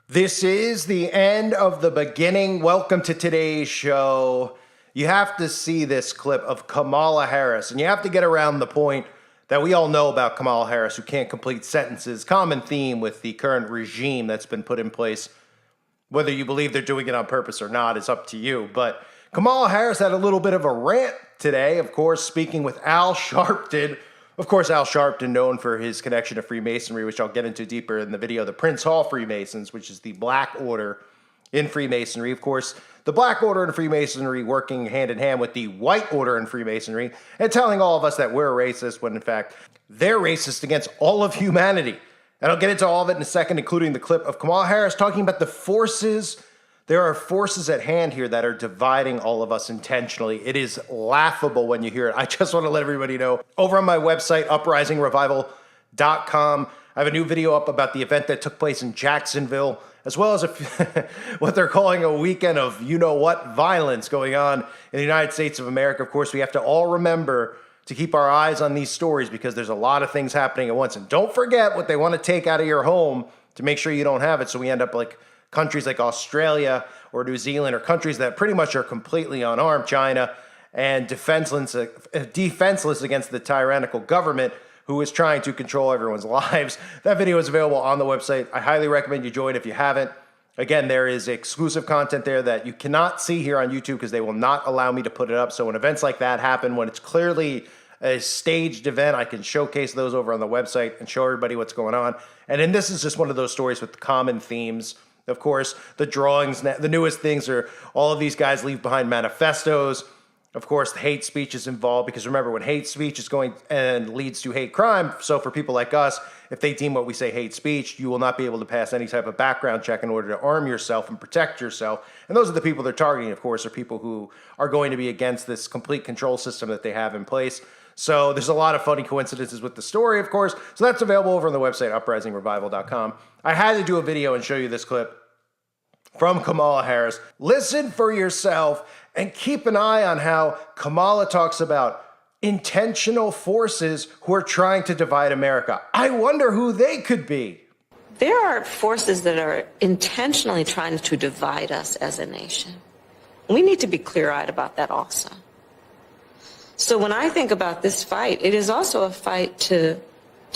This is the end of the beginning. Welcome to today's show. You have to see this clip of Kamala Harris, and you have to get around the point that we all know about Kamala Harris, who can't complete sentences. Common theme with the current regime that's been put in place. Whether you believe they're doing it on purpose or not is up to you. But Kamala Harris had a little bit of a rant today, of course, speaking with Al Sharpton. Of course, Al Sharpton, known for his connection to Freemasonry, which I'll get into deeper in the video, the Prince Hall Freemasons, which is the Black Order in Freemasonry. Of course, the Black Order in Freemasonry working hand in hand with the White Order in Freemasonry and telling all of us that we're racist when, in fact, they're racist against all of humanity. And I'll get into all of it in a second, including the clip of Kamala Harris talking about the forces. There are forces at hand here that are dividing all of us intentionally. It is laughable when you hear it. I just want to let everybody know, over on my website, uprisingrevival.com, I have a new video up about the event that took place in Jacksonville, as well as what they're calling a weekend of you-know-what violence going on in the United States of America. Of course, we have to all remember to keep our eyes on these stories because there's a lot of things happening at once. And don't forget what they want to take out of your home to make sure you don't have it, so we end up like countries like Australia or New Zealand, or countries that pretty much are completely unarmed, China, and defenseless against the tyrannical government who is trying to control everyone's lives. That video is available on the website. I highly recommend you join if you haven't. Again, there is exclusive content there that you cannot see here on YouTube because they will not allow me to put it up. So when events like that happen, when it's clearly a staged event, I can showcase those over on the website and show everybody what's going on. And then this is just one of those stories with common themes. Of course, the drawings, the newest things are all of these guys leave behind manifestos. Of course, the hate speech is involved because remember, when hate speech is going and leads to hate crime, so for people like us, if they deem what we say hate speech, you will not be able to pass any type of background check in order to arm yourself and protect yourself. And those are the people they're targeting, of course, are people who are going to be against this complete control system that they have in place. So there's a lot of funny coincidences with the story, of course. So that's available over on the website, uprisingrevival.com. I had to do a video and show you this clip from Kamala Harris. Listen for yourself and keep an eye on how Kamala talks about intentional forces who are trying to divide America. I wonder who they could be. There are forces that are intentionally trying to divide us as a nation. We need to be clear-eyed about that also. So when I think about this fight, it is also a fight to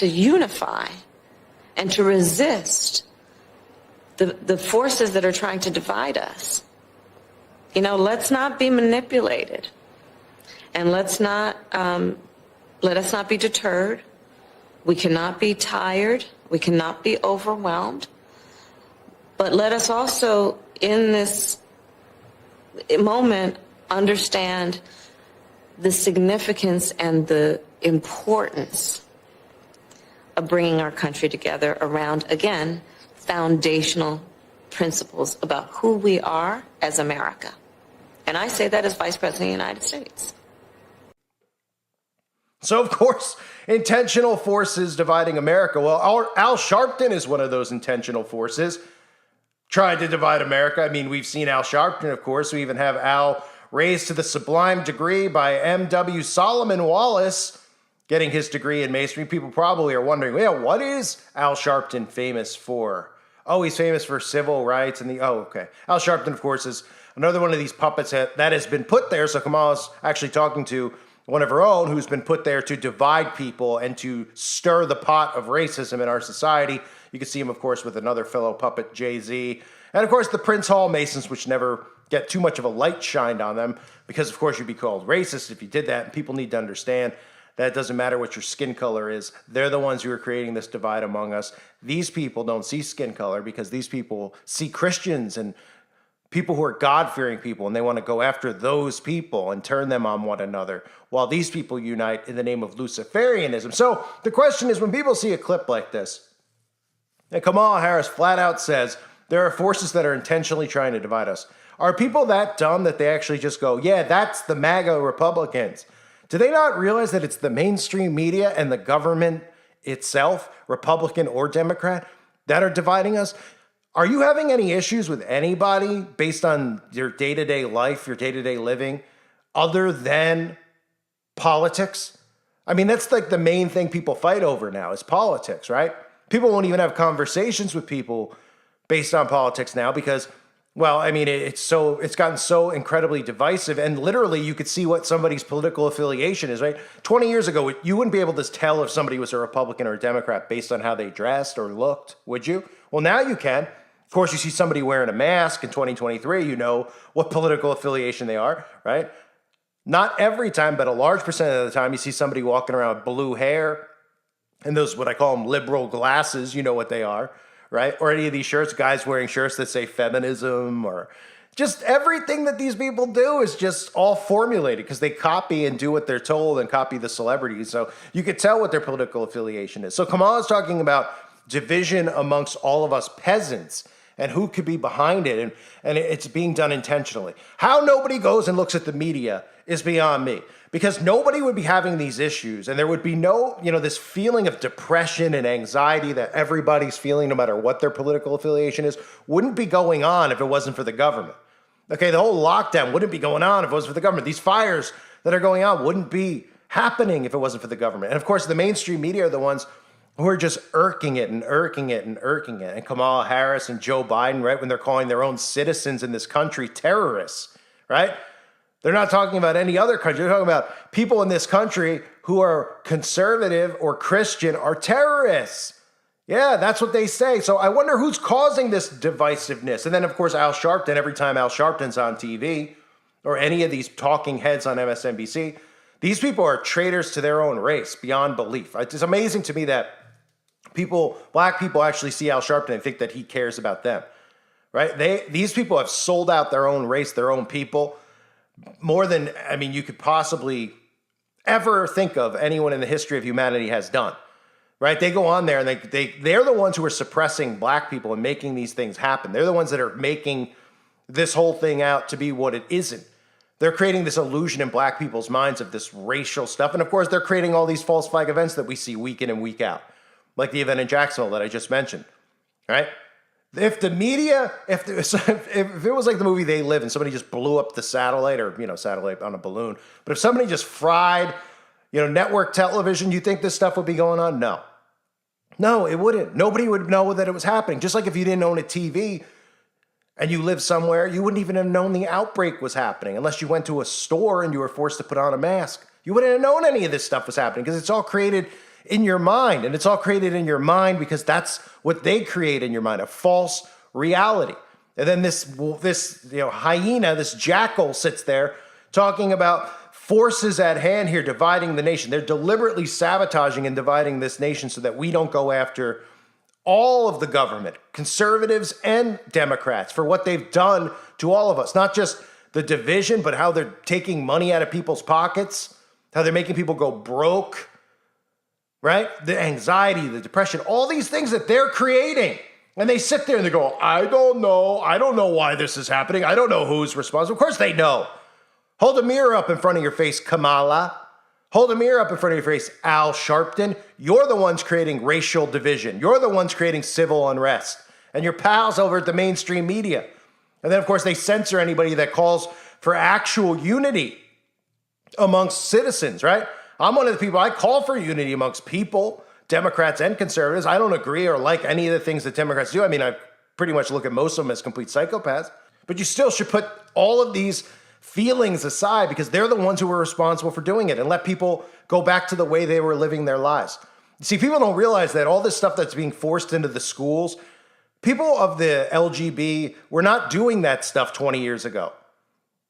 unify and to resist the forces that are trying to divide us. You know, let's not be manipulated, and let us not be deterred. We cannot be tired. We cannot be overwhelmed. But let us also, in this moment, understand the significance and the importance of bringing our country together around, again, foundational principles about who we are as America. And I say that as Vice President of the United States. So, of course, intentional forces dividing America. Well, Al Sharpton is one of those intentional forces trying to divide America. I mean, we've seen Al Sharpton, of course. We even have Al raised to the sublime degree by M.W. Solomon Wallace, getting his degree in masonry. People probably are wondering, yeah, what is Al Sharpton famous for? Oh, he's famous for civil rights and okay. Al Sharpton, of course, is another one of these puppets that has been put there. So Kamala's actually talking to one of her own who's been put there to divide people and to stir the pot of racism in our society. You can see him, of course, with another fellow puppet, Jay-Z. And, of course, the Prince Hall Masons, which never get too much of a light shined on them because, of course, you'd be called racist if you did that. And people need to understand that it doesn't matter what your skin color is. They're the ones who are creating this divide among us. These people don't see skin color because these people see Christians and people who are God-fearing people, and they want to go after those people and turn them on one another, while these people unite in the name of Luciferianism. So the question is, when people see a clip like this, and Kamala Harris flat out says, there are forces that are intentionally trying to divide us, are people that dumb that they actually just go, yeah, that's the MAGA Republicans? Do they not realize that it's the mainstream media and the government itself, Republican or Democrat, that are dividing us? Are you having any issues with anybody based on your day-to-day life, your day-to-day living, other than politics? I mean, that's like the main thing people fight over now is politics, right? People won't even have conversations with people based on politics now because, well, I mean, it's gotten so incredibly divisive, and literally you could see what somebody's political affiliation is, right? 20 years ago, you wouldn't be able to tell if somebody was a Republican or a Democrat based on how they dressed or looked, would you? Well, now you can. Of course, you see somebody wearing a mask in 2023, you know what political affiliation they are, right? Not every time, but a large percent of the time, you see somebody walking around with blue hair and those, what I call them, liberal glasses, you know what they are, right? Or any of these shirts, guys wearing shirts that say feminism, or just everything that these people do is just all formulated because they copy and do what they're told and copy the celebrities. So you could tell what their political affiliation is. So Kamala's talking about division amongst all of us peasants and who could be behind it. And it's being done intentionally. How nobody goes and looks at the media is beyond me, because nobody would be having these issues and there would be no, this feeling of depression and anxiety that everybody's feeling, no matter what their political affiliation is, wouldn't be going on if it wasn't for the government. Okay, the whole lockdown wouldn't be going on if it wasn't for the government. These fires that are going on wouldn't be happening if it wasn't for the government. And of course, the mainstream media are the ones who are just irking it and irking it and irking it. And Kamala Harris and Joe Biden, right, when they're calling their own citizens in this country terrorists, right? They're not talking about any other country. They're talking about people in this country who are conservative or Christian are terrorists. Yeah, that's what they say. So I wonder who's causing this divisiveness. And then, of course, Al Sharpton, every time Al Sharpton's on TV or any of these talking heads on MSNBC, these people are traitors to their own race beyond belief. It's amazing to me that black people actually see Al Sharpton and think that he cares about them, right? These people have sold out their own race, their own people, more than, you could possibly ever think of anyone in the history of humanity has done, right? They go on there and they're the ones who are suppressing black people and making these things happen. They're the ones that are making this whole thing out to be what it isn't. They're creating this illusion in black people's minds of this racial stuff. And of course, they're creating all these false flag events that we see week in and week out, like the event in Jacksonville that I just mentioned, right? If the media, if it was like the movie They Live and somebody just blew up the satellite or, satellite on a balloon, but if somebody just fried, network television, you think this stuff would be going on? No. No, it wouldn't. Nobody would know that it was happening. Just like if you didn't own a TV and you lived somewhere, you wouldn't even have known the outbreak was happening unless you went to a store and you were forced to put on a mask. You wouldn't have known any of this stuff was happening because it's all created in your mind. And it's all created in your mind because that's what they create in your mind, a false reality. And then this hyena, this jackal sits there talking about forces at hand here dividing the nation. They're deliberately sabotaging and dividing this nation so that we don't go after all of the government, conservatives and Democrats, for what they've done to all of us. Not just the division, but how they're taking money out of people's pockets, how they're making people go broke, right? The anxiety, the depression, all these things that they're creating. And they sit there and they go, I don't know why this is happening. I don't know who's responsible. Of course they know. Hold a mirror up in front of your face, Kamala. Hold a mirror up in front of your face, Al Sharpton. You're the ones creating racial division. You're the ones creating civil unrest. And your pals over at the mainstream media. And then, of course, they censor anybody that calls for actual unity amongst citizens, right? I'm one of the people, I call for unity amongst people, Democrats and conservatives. I don't agree or like any of the things that Democrats do. I pretty much look at most of them as complete psychopaths. But you still should put all of these feelings aside because they're the ones who were responsible for doing it, and let people go back to the way they were living their lives. See, people don't realize that all this stuff that's being forced into the schools, people of the LGB were not doing that stuff 20 years ago.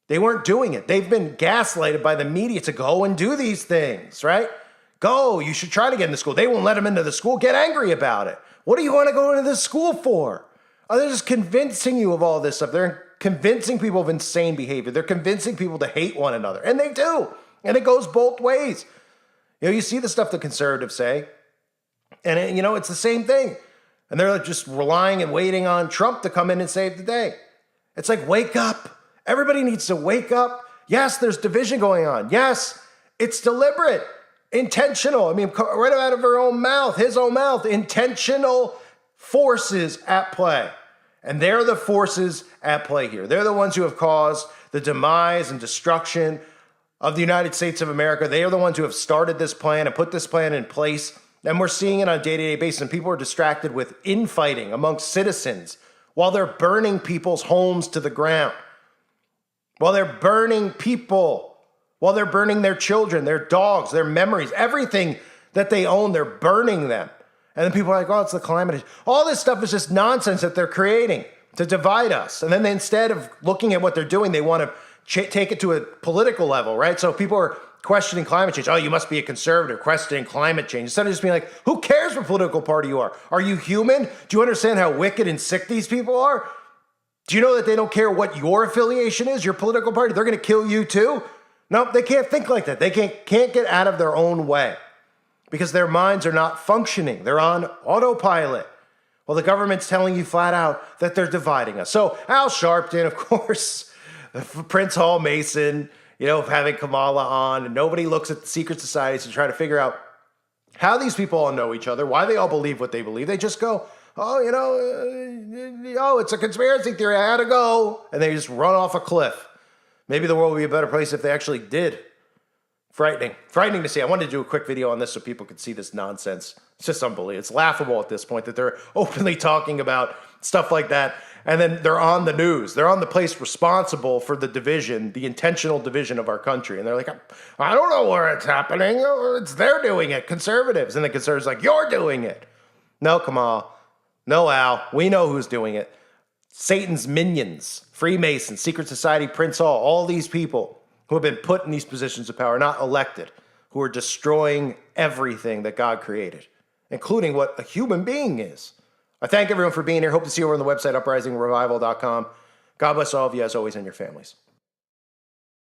They weren't doing it. They've been gaslighted by the media to go and do these things, right? Go, you should try to get into school. They won't let them into the school. Get angry about it. What do you want to go into the school for? Oh, they're just convincing you of all this stuff. They're convincing people of insane behavior. They're convincing people to hate one another. And they do. And it goes both ways. You see the stuff the conservatives say, and it's the same thing. And they're just relying and waiting on Trump to come in and save the day. It's like, wake up. Everybody needs to wake up. Yes, there's division going on. Yes, it's deliberate, intentional. Right out of her own mouth, his own mouth, intentional forces at play. And they're the forces at play here. They're the ones who have caused the demise and destruction of the United States of America. They are the ones who have started this plan and put this plan in place. And we're seeing it on a day-to-day basis. And people are distracted with infighting amongst citizens while they're burning people's homes to the ground, while they're burning people, while they're burning their children, their dogs, their memories, everything that they own, they're burning them. And then people are like, oh, it's the climate. All this stuff is just nonsense that they're creating to divide us. And then instead of looking at what they're doing, they want to take it to a political level, right? So people are questioning climate change. Oh, you must be a conservative questioning climate change. Instead of just being like, who cares what political party you are? Are you human? Do you understand how wicked and sick these people are? Do you know that they don't care what your affiliation is, your political party? They're going to kill you too? No, they can't think like that. They can't get out of their own way because their minds are not functioning. They're on autopilot. Well, the government's telling you flat out that they're dividing us. So Al Sharpton, of course, Prince Hall Mason, having Kamala on, and nobody looks at the secret societies to try to figure out how these people all know each other, why they all believe what they believe. They just go, oh, it's a conspiracy theory, I had to go. And they just run off a cliff. Maybe the world would be a better place if they actually did. Frightening to see. I wanted to do a quick video on this so people could see this nonsense. It's just unbelievable. It's laughable at this point that they're openly talking about stuff like that. And then they're on the news. They're on the place responsible for the division, the intentional division of our country. And they're like, I don't know where it's happening. They're doing it, conservatives. And the conservatives are like, you're doing it. No, Kamala. No, Al. We know who's doing it. Satan's minions, Freemasons, Secret Society, Prince Hall, all these people who have been put in these positions of power, not elected, who are destroying everything that God created, including what a human being is. I thank everyone for being here. Hope to see you over on the website, uprisingrevival.com. God bless all of you, as always, and your families.